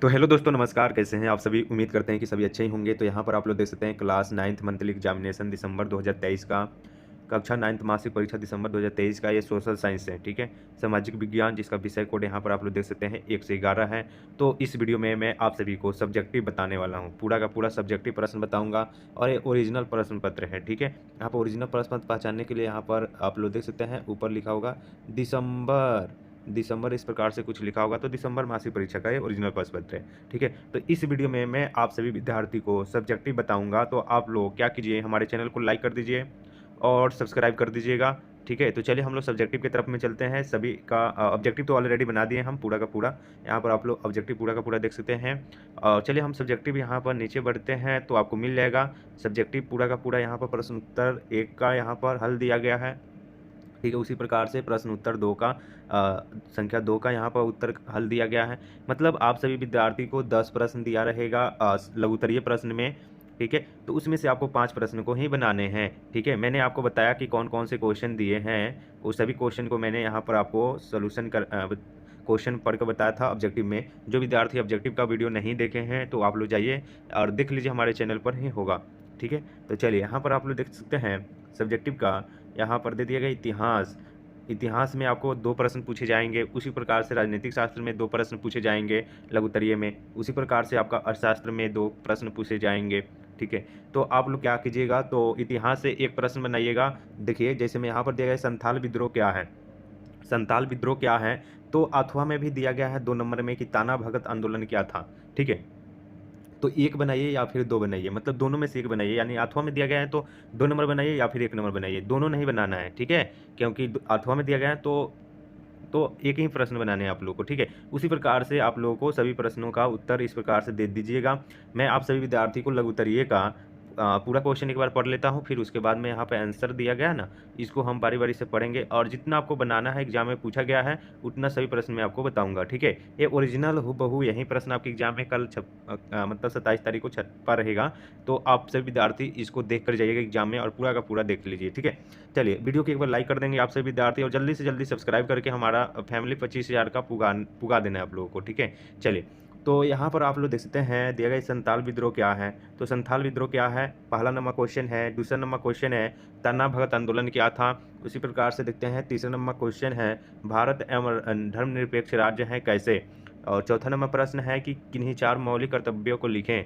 तो हेलो दोस्तों, नमस्कार। कैसे हैं आप सभी? उम्मीद करते हैं कि सभी अच्छे ही होंगे। तो यहाँ पर आप लोग देख सकते हैं क्लास 9th मंथली एग्जामिनेशन दिसंबर 2023 का, कक्षा 9th मासिक परीक्षा दिसंबर 2023 का। ये सोशल साइंस है, ठीक है, सामाजिक विज्ञान, जिसका विषय कोड यहाँ पर आप लोग देख सकते हैं 1 से 11 है। तो इस वीडियो में मैं आप सभी को सब्जेक्टिव बताने वाला हूँ, पूरा का पूरा सब्जेक्टिव प्रश्न बताऊँगा। और ये ओरिजिनल प्रश्न पत्र है, ठीक है। यहाँ पर ओरिजिनल प्रश्न पत्र पहचानने के लिए यहाँ पर आप लोग देख सकते हैं ऊपर लिखा होगा दिसंबर। दिसंबर इस प्रकार से कुछ लिखा होगा, तो दिसंबर मासिक परीक्षा का ये ओरिजिनल प्रश्न पत्र है, ठीक है। तो इस वीडियो में मैं आप सभी विद्यार्थी को सब्जेक्टिव बताऊंगा। तो आप लोग क्या कीजिए, हमारे चैनल को लाइक कर दीजिए और सब्सक्राइब कर दीजिएगा, ठीक है। तो चलिए हम लोग सब्जेक्टिव की तरफ में चलते हैं। सभी का ऑब्जेक्टिव तो ऑलरेडी बना दिए हम पूरा का पूरा। यहाँ पर आप लोग ऑब्जेक्टिव पूरा का पूरा देख सकते हैं। चलिए हम सब्जेक्टिव यहाँ पर नीचे बढ़ते हैं तो आपको मिल जाएगा सब्जेक्टिव पूरा का पूरा। यहाँ पर प्रश्न उत्तर 1 का यहाँ पर हल दिया गया है, ठीक है। उसी प्रकार से प्रश्न उत्तर 2 का संख्या 2 का यहाँ पर उत्तर हल दिया गया है। मतलब आप सभी विद्यार्थी को 10 प्रश्न दिया रहेगा लघु उत्तरीय प्रश्न में, ठीक है। तो उसमें से आपको 5 प्रश्न को ही बनाने हैं, ठीक है। मैंने आपको बताया कि कौन कौन से क्वेश्चन दिए हैं, उस सभी क्वेश्चन को मैंने यहाँ पर आपको सोल्यूशन कर क्वेश्चन पढ़ कर बताया था ऑब्जेक्टिव में। जो विद्यार्थी ऑब्जेक्टिव का वीडियो नहीं देखे हैं तो आप लोग जाइए और देख लीजिए, हमारे चैनल पर ही होगा, ठीक है। तो चलिए यहाँ पर आप लोग देख सकते हैं सब्जेक्टिव का यहाँ पर दे दिया गया इतिहास। इतिहास में आपको 2 प्रश्न पूछे जाएंगे। उसी प्रकार से राजनीतिक शास्त्र में 2 प्रश्न पूछे जाएंगे लघु उत्तरीय में। उसी प्रकार से आपका अर्थशास्त्र में 2 प्रश्न पूछे जाएंगे, ठीक है। तो आप लोग क्या कीजिएगा, तो इतिहास से 1 प्रश्न बनाइएगा। देखिए जैसे मैं यहाँ पर दिया गया संथाल विद्रोह क्या है। संथाल विद्रोह क्या है, तो अथवा में भी दिया गया है 2 नंबर में कि ताना भगत आंदोलन क्या था, ठीक है। तो 1 बनाइए या फिर 2 बनाइए, मतलब दोनों में से 1 बनाइए। यानी अथवा में दिया गया है तो 2 नंबर बनाइए या फिर 1 नंबर बनाइए, दोनों नहीं बनाना है, ठीक है। क्योंकि अथवा में दिया गया है तो एक ही प्रश्न बनाने हैं आप लोगों को, ठीक है। उसी प्रकार से आप लोगों को सभी प्रश्नों का उत्तर इस प्रकार से दे दीजिएगा। मैं आप सभी विद्यार्थी को लघु उत्तरीय का पूरा क्वेश्चन एक बार पढ़ लेता हूँ, फिर उसके बाद में यहाँ पे आंसर दिया गया है ना, इसको हम बारी बारी से पढ़ेंगे और जितना आपको बनाना है एग्जाम में पूछा गया है उतना सभी प्रश्न मैं आपको बताऊंगा, ठीक है। ये ओरिजिनल हूबहू यही प्रश्न आपके एग्जाम में कल मतलब 27 तारीख को छपा रहेगा। तो आप सभी विद्यार्थी इसको देख कर जाइएगा एग्जाम में और पूरा का पूरा देख लीजिए, ठीक है। चलिए वीडियो को एक बार लाइक कर देंगे आप सभी विद्यार्थी और जल्दी से जल्दी सब्सक्राइब करके हमारा फैमिली 25,000 का पुगा देना है आप लोगों को, ठीक है। चलिए तो यहाँ पर आप लोग देख सकते हैं दिया गया संथाल विद्रोह क्या है। तो संथाल विद्रोह क्या है, पहला नंबर क्वेश्चन है। दूसरा नंबर क्वेश्चन है तना भगत आंदोलन क्या था। उसी प्रकार से देखते हैं तीसरा नंबर क्वेश्चन है भारत एवं धर्मनिरपेक्ष राज्य है कैसे। और चौथा नंबर प्रश्न है कि किन्हीं 4 मौलिक कर्तव्यों को लिखें।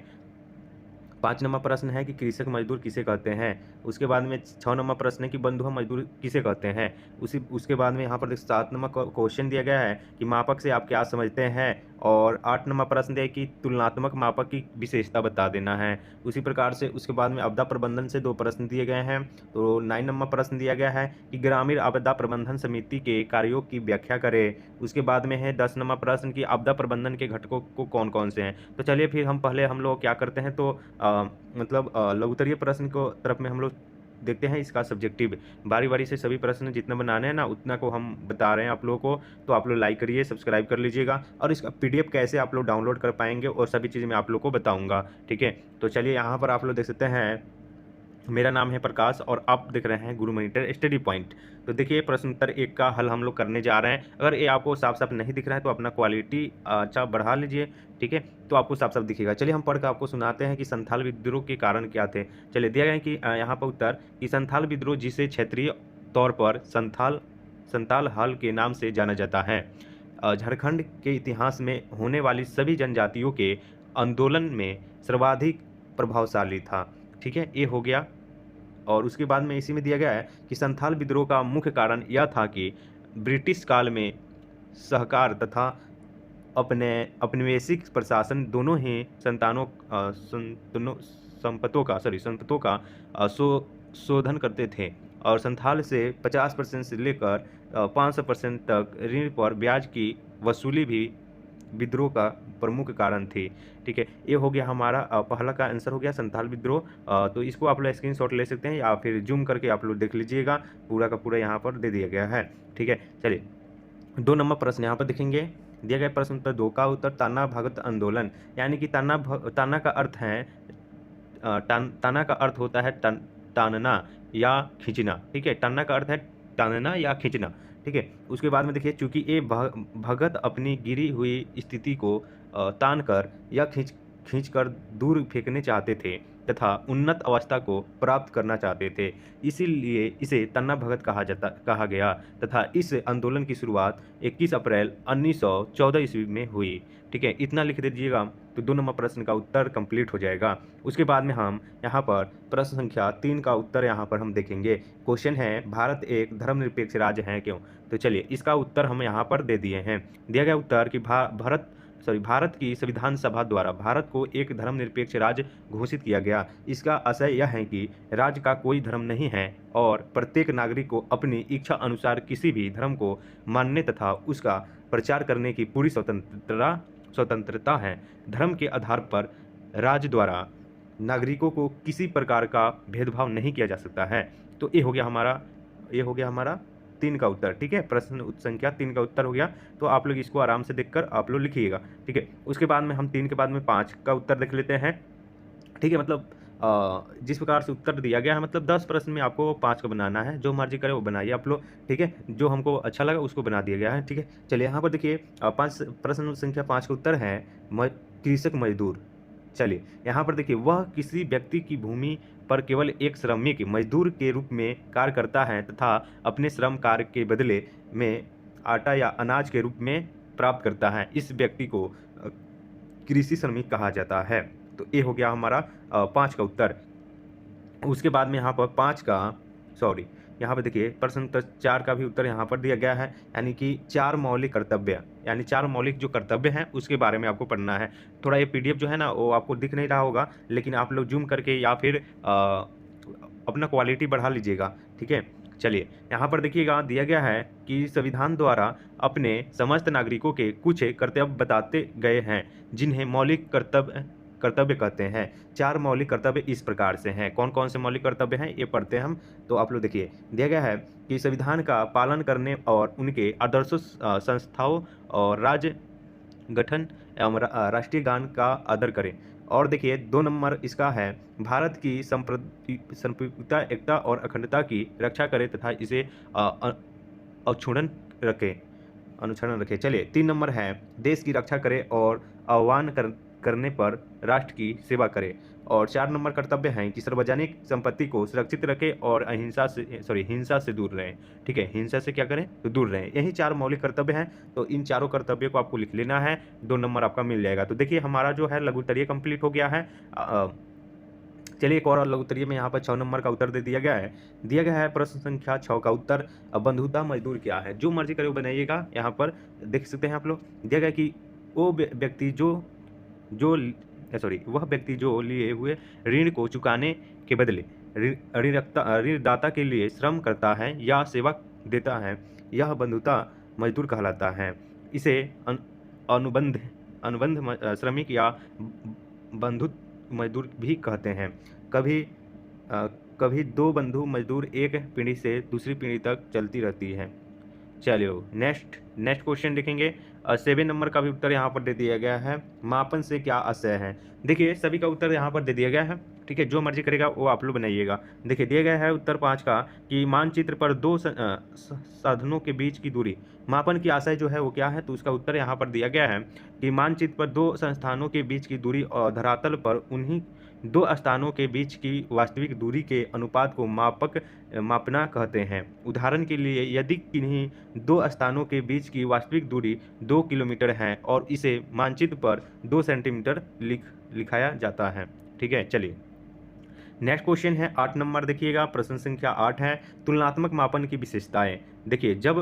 5 नंबर प्रश्न है कि कृषक मजदूर किसे कहते हैं। उसके बाद में 6 नंबर प्रश्न है कि बंधुआ मजदूर किसे कहते हैं। उसके बाद में यहाँ पर 7 नंबर क्वेश्चन दिया गया है कि मापक से आप क्या समझते हैं। और 8 नंबर प्रश्न दिया है कि तुलनात्मक मापक की विशेषता बता देना है। उसी प्रकार से उसके बाद में आपदा प्रबंधन से 2 प्रश्न दिए गए हैं। तो 9 नंबर प्रश्न दिया गया है कि ग्रामीण आपदा प्रबंधन समिति के कार्यों की व्याख्या करें। उसके बाद में है 10 नंबर प्रश्न की आपदा प्रबंधन के घटकों को कौन कौन से हैं। तो चलिए फिर हम लोग क्या करते हैं, तो मतलब लघु उत्तरीय प्रश्न को तरफ में हम लोग देखते हैं इसका सब्जेक्टिव। बारी बारी से सभी प्रश्न जितना बनाने हैं ना उतना को हम बता रहे हैं आप लोगों को। तो आप लोग लाइक करिए, सब्सक्राइब कर लीजिएगा और इसका पीडीएफ कैसे आप लोग डाउनलोड कर पाएंगे और सभी चीज़ मैं आप लोग को बताऊंगा, ठीक है। तो चलिए यहाँ पर आप लोग देख सकते हैं मेरा नाम है प्रकाश और आप देख रहे हैं गुरु मॉनिटर स्टडी पॉइंट। तो देखिए प्रश्न उत्तर 1 का हल हम लोग करने जा रहे हैं। अगर ये आपको साफ साफ नहीं दिख रहा है तो अपना क्वालिटी अच्छा बढ़ा लीजिए, ठीक है, तो आपको साफ साफ दिखेगा। चलिए हम पढ़ कर आपको सुनाते हैं कि संथाल विद्रोह के कारण क्या थे। चलिए दिया गया है कि यहाँ पर उत्तर कि संथाल विद्रोह जिसे क्षेत्रीय तौर पर संथाल हल के नाम से जाना जाता है, झारखंड के इतिहास में होने वाली सभी जनजातियों के आंदोलन में सर्वाधिक प्रभावशाली था, ठीक है। ये हो गया। और उसके बाद में इसी में दिया गया है कि संथाल विद्रोह का मुख्य कारण यह था कि ब्रिटिश काल में सहकार तथा औपनिवेशिक प्रशासन दोनों ही संपत्तों का शोधन करते थे और संथाल से 50% से लेकर 500% तक ऋण पर ब्याज की वसूली भी विद्रोह का प्रमुख कारण थी, ठीक है। ये हो गया हमारा पहला का आंसर हो गया संथाल विद्रोह। तो इसको आप लोग स्क्रीनशॉट ले सकते हैं या फिर जूम करके आप लोग देख लीजिएगा, पूरा का पूरा यहाँ पर दे दिया गया है, ठीक है। चलिए 2 नंबर प्रश्न यहाँ पर देखेंगे। दिया गया प्रश्न उत्तर 2 का उत्तर ताना भगत आंदोलन, यानी कि ताना का अर्थ है ताना का अर्थ होता है तानना या खींचना, ठीक है। ताना का अर्थ है तानना या खींचना, ठीक है। उसके बाद में देखिए, चूँकि ये भगत अपनी गिरी हुई स्थिति को तान कर या खींच कर दूर फेंकने चाहते थे तथा उन्नत अवस्था को प्राप्त करना चाहते थे, इसीलिए इसे तन्ना भगत कहा गया तथा इस आंदोलन की शुरुआत 21 अप्रैल 1914 ईस्वी में हुई। ठीक है, इतना लिख दीजिएगा तो 2 नंबर प्रश्न का उत्तर कंप्लीट हो जाएगा। उसके बाद में हम यहाँ पर प्रश्न संख्या 3 का उत्तर यहाँ पर हम देखेंगे। क्वेश्चन है, भारत एक धर्मनिरपेक्ष राज्य है क्यों? तो चलिए इसका उत्तर हम यहाँ पर दे दिए हैं। दिया गया उत्तर कि भारत की संविधान सभा द्वारा भारत को एक धर्मनिरपेक्ष राज्य घोषित किया गया। इसका आशय यह है कि राज्य का कोई धर्म नहीं है और प्रत्येक नागरिक को अपनी इच्छा अनुसार किसी भी धर्म को मानने तथा उसका प्रचार करने की पूरी स्वतंत्रता है। धर्म के आधार पर राज्य द्वारा नागरिकों को किसी प्रकार का भेदभाव नहीं किया जा सकता है। तो ये हो गया हमारा 3 का उत्तर। ठीक है, प्रश्न संख्या 3 का उत्तर हो गया। तो आप लोग इसको आराम से देखकर आप लोग लिखिएगा। ठीक है, उसके बाद में हम 3 के बाद में 5 का उत्तर देख लेते हैं। ठीक है, मतलब जिस प्रकार से उत्तर दिया गया है, मतलब 10 प्रश्न में आपको 5 का बनाना है। जो मर्जी करे वो बनाइए आप लोग। ठीक है, जो हमको अच्छा लगा उसको बना दिया गया है। ठीक है, चलिए यहाँ पर देखिए, प्रश्न संख्या 5 का उत्तर है कृषक मजदूर। चलिए यहाँ पर देखिए, वह किसी व्यक्ति की भूमि पर केवल एक श्रमिक मजदूर के रूप में कार्य करता है तथा अपने श्रम कार्य के बदले में आटा या अनाज के रूप में प्राप्त करता है। इस व्यक्ति को कृषि श्रमिक कहा जाता है। तो ये हो गया हमारा 5 का उत्तर। उसके बाद में यहाँ पर यहाँ पर देखिए, प्रश्न 4 का भी उत्तर यहाँ पर दिया गया है, यानी कि 4 मौलिक कर्तव्य, यानी 4 मौलिक जो कर्तव्य हैं उसके बारे में आपको पढ़ना है। थोड़ा ये पीडीएफ जो है ना वो आपको दिख नहीं रहा होगा, लेकिन आप लोग जूम करके या फिर अपना क्वालिटी बढ़ा लीजिएगा। ठीक है, चलिए यहाँ पर देखिएगा, दिया गया है कि संविधान द्वारा अपने समस्त नागरिकों के कुछ कर्तव्य बताते गए हैं जिन्हें मौलिक कर्तव्य कहते हैं। 4 मौलिक कर्तव्य इस प्रकार से हैं। कौन कौन से मौलिक कर्तव्य हैं ये पढ़ते हैं हम। तो आप लोग देखिए, दिया गया है कि संविधान का पालन करने और उनके आदर्शों, संस्थाओं और राज्य गठन एवं राष्ट्रीय गान का आदर करें। और देखिए 2 नंबर इसका है, भारत की संप्रभुता, एकता और अखंडता की रक्षा करें तथा इसे अनुक्षुण्ण रखें। चलिए 3 नंबर है, देश की रक्षा करें और आह्वान करने पर राष्ट्र की सेवा करें। और 4 नंबर कर्तव्य हैं कि सार्वजनिक संपत्ति को सुरक्षित रखें और हिंसा से दूर रहें। ठीक है, हिंसा से क्या करें तो दूर रहें। यही 4 मौलिक कर्तव्य हैं। तो इन चारों कर्तव्यों को आपको लिख लेना है, 2 नंबर आपका मिल जाएगा। तो देखिए हमारा जो है लघु उत्तरीय कंप्लीट हो गया है। चलिए एक और लघु उत्तरीय में यहाँ पर 6 नंबर का उत्तर दे दिया गया है। दिया गया है प्रश्न संख्या 6 का उत्तर, बंधुता मजदूर क्या है? जो मर्जी करे वो बनाइएगा। यहाँ पर देख सकते हैं आप लोग, दिया गया कि वो व्यक्ति वह व्यक्ति जो लिए हुए ऋण को चुकाने के बदले ऋणदाता के लिए श्रम करता है या सेवा देता है, यह बंधुता मजदूर कहलाता है। इसे अनुबंध श्रमिक या बंधु मजदूर भी कहते हैं। कभी 2 बंधु मजदूर एक पीढ़ी से दूसरी पीढ़ी तक चलती रहती है। चलिए नेक्स्ट क्वेश्चन देखेंगे। 7 नंबर का भी उत्तर यहाँ पर दे दिया गया है, मापन से क्या आशय है? देखिए सभी का उत्तर यहाँ पर दे दिया गया है। ठीक है, जो मर्जी करेगा वो आप लोग बनाइएगा। देखिए दिया गया है उत्तर 5 का कि मानचित्र पर 2 साधनों के बीच की दूरी, मापन की आशय जो है वो क्या है? तो उसका उत्तर यहाँ पर दिया गया है कि मानचित्र पर 2 संस्थानों के बीच की दूरी और धरातल पर उन्हीं 2 स्थानों के बीच की वास्तविक दूरी के अनुपात को मापना कहते हैं। उदाहरण के लिए यदि किन्हीं 2 स्थानों के बीच की वास्तविक दूरी 2 किलोमीटर है और इसे मानचित्र पर 2 सेंटीमीटर लिखाया जाता है। ठीक है, चलिए नेक्स्ट क्वेश्चन है 8 नंबर। देखिएगा प्रश्न संख्या 8 है, तुलनात्मक मापन की विशेषताएं। देखिए जब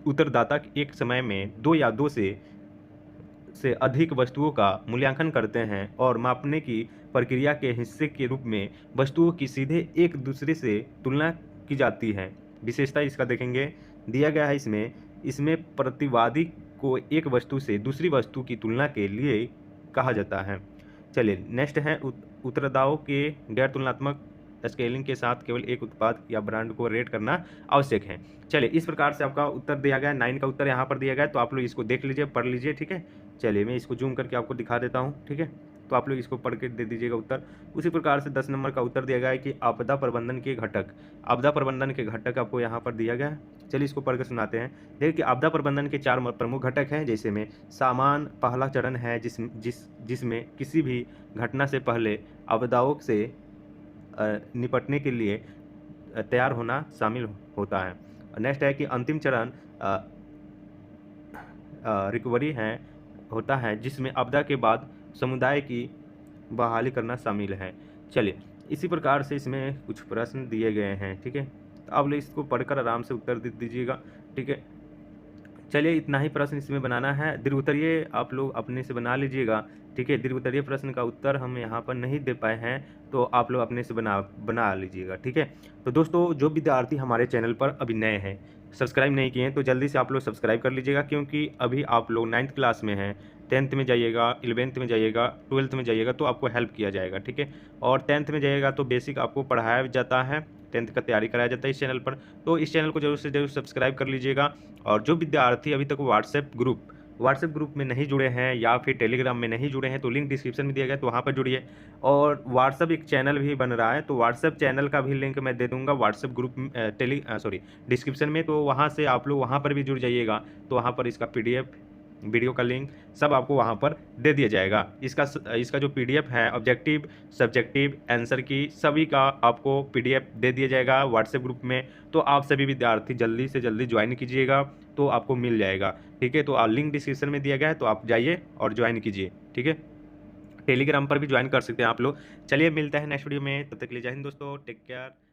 उत्तरदाता एक समय में 2 या 2 से अधिक वस्तुओं का मूल्यांकन करते हैं और मापने की प्रक्रिया के हिस्से के रूप में वस्तुओं की सीधे एक दूसरे से तुलना की जाती है। विशेषता इसका देखेंगे, दिया गया है इसमें प्रतिवादी को एक वस्तु से दूसरी वस्तु की तुलना के लिए कहा जाता है। चलिए नेक्स्ट है, उत्तरदाताओं के गैर तुलनात्मक स्केलिंग के साथ केवल एक उत्पाद या ब्रांड को रेट करना आवश्यक है। चलिए इस प्रकार से आपका उत्तर दिया गया है। 9 का उत्तर यहाँ पर दिया गया है, तो आप लोग इसको देख लीजिए, पढ़ लीजिए। ठीक है, चलिए मैं इसको जूम करके आपको दिखा देता हूँ। ठीक है, तो आप लोग इसको पढ़ के दे दीजिएगा उत्तर। उसी प्रकार से 10 नंबर का उत्तर दिया गया है कि आपदा प्रबंधन के घटक, आपदा प्रबंधन के घटक आपको यहाँ पर दिया गया है। चलिए इसको पढ़ के सुनाते हैं। देखिए कि आपदा प्रबंधन के 4 प्रमुख घटक हैं, जैसे में सामान पहला चरण है जिसमें किसी भी घटना से पहले आपदाओं से निपटने के लिए तैयार होना शामिल होता है। नेक्स्ट है कि अंतिम चरण रिकवरी होता है, जिसमें आपदा के बाद समुदाय की बहाली करना शामिल है। चलिए इसी प्रकार से इसमें कुछ प्रश्न दिए गए हैं, ठीक है। तो आप लोग इसको पढ़कर आराम से उत्तर दे दीजिएगा, ठीक है। चलिए इतना ही प्रश्न इसमें बनाना है। दीर्घ उत्तरीय आप लोग अपने से बना लीजिएगा, ठीक है। दीर्घ उत्तरीय प्रश्न का उत्तर हम यहाँ पर नहीं दे पाए हैं, तो आप लोग अपने से बना लीजिएगा, ठीक है। तो दोस्तों जो विद्यार्थी हमारे चैनल पर अभी नए हैं, सब्सक्राइब नहीं किए हैं, तो जल्दी से आप लोग सब्सक्राइब कर लीजिएगा, क्योंकि अभी आप लोग 9th क्लास में हैं। 10th में जाइएगा, 11th में जाइएगा, 12th में जाइएगा तो आपको हेल्प किया जाएगा, ठीक है। और 10th में जाइएगा तो बेसिक आपको पढ़ाया जाता है, 10th का तैयारी कराया जाता है इस चैनल पर। तो इस चैनल को जरूर से जरूर सब्सक्राइब कर लीजिएगा। और जो विद्यार्थी अभी तक व्हाट्सएप ग्रुप में नहीं जुड़े हैं या फिर टेलीग्राम में नहीं जुड़े हैं, तो लिंक डिस्क्रिप्शन में दिया गया है, तो वहाँ पर जुड़िए। और व्हाट्सएप एक चैनल भी बन रहा है, तो व्हाट्सएप चैनल का भी लिंक मैं दे दूंगा व्हाट्सएप ग्रुप डिस्क्रिप्शन में, तो वहाँ से आप लोग वहाँ पर भी जुड़ जाइएगा। तो वहाँ पर इसका PDF वीडियो का लिंक सब आपको वहाँ पर दे दिया जाएगा। इसका जो PDF है ऑब्जेक्टिव सब्जेक्टिव आंसर की सभी का आपको PDF दे दिया जाएगा व्हाट्सएप ग्रुप में। तो आप सभी विद्यार्थी जल्दी से जल्दी ज्वाइन कीजिएगा, तो आपको मिल जाएगा, ठीक है। तो लिंक डिस्क्रिप्शन में दिया गया है, तो आप जाइए और ज्वाइन कीजिए, ठीक है। टेलीग्राम पर भी ज्वाइन कर सकते हैं आप लोग। चलिए मिलते हैं नेक्स्ट वीडियो में, तब तक के लिए जय हिंद दोस्तों, टेक केयर।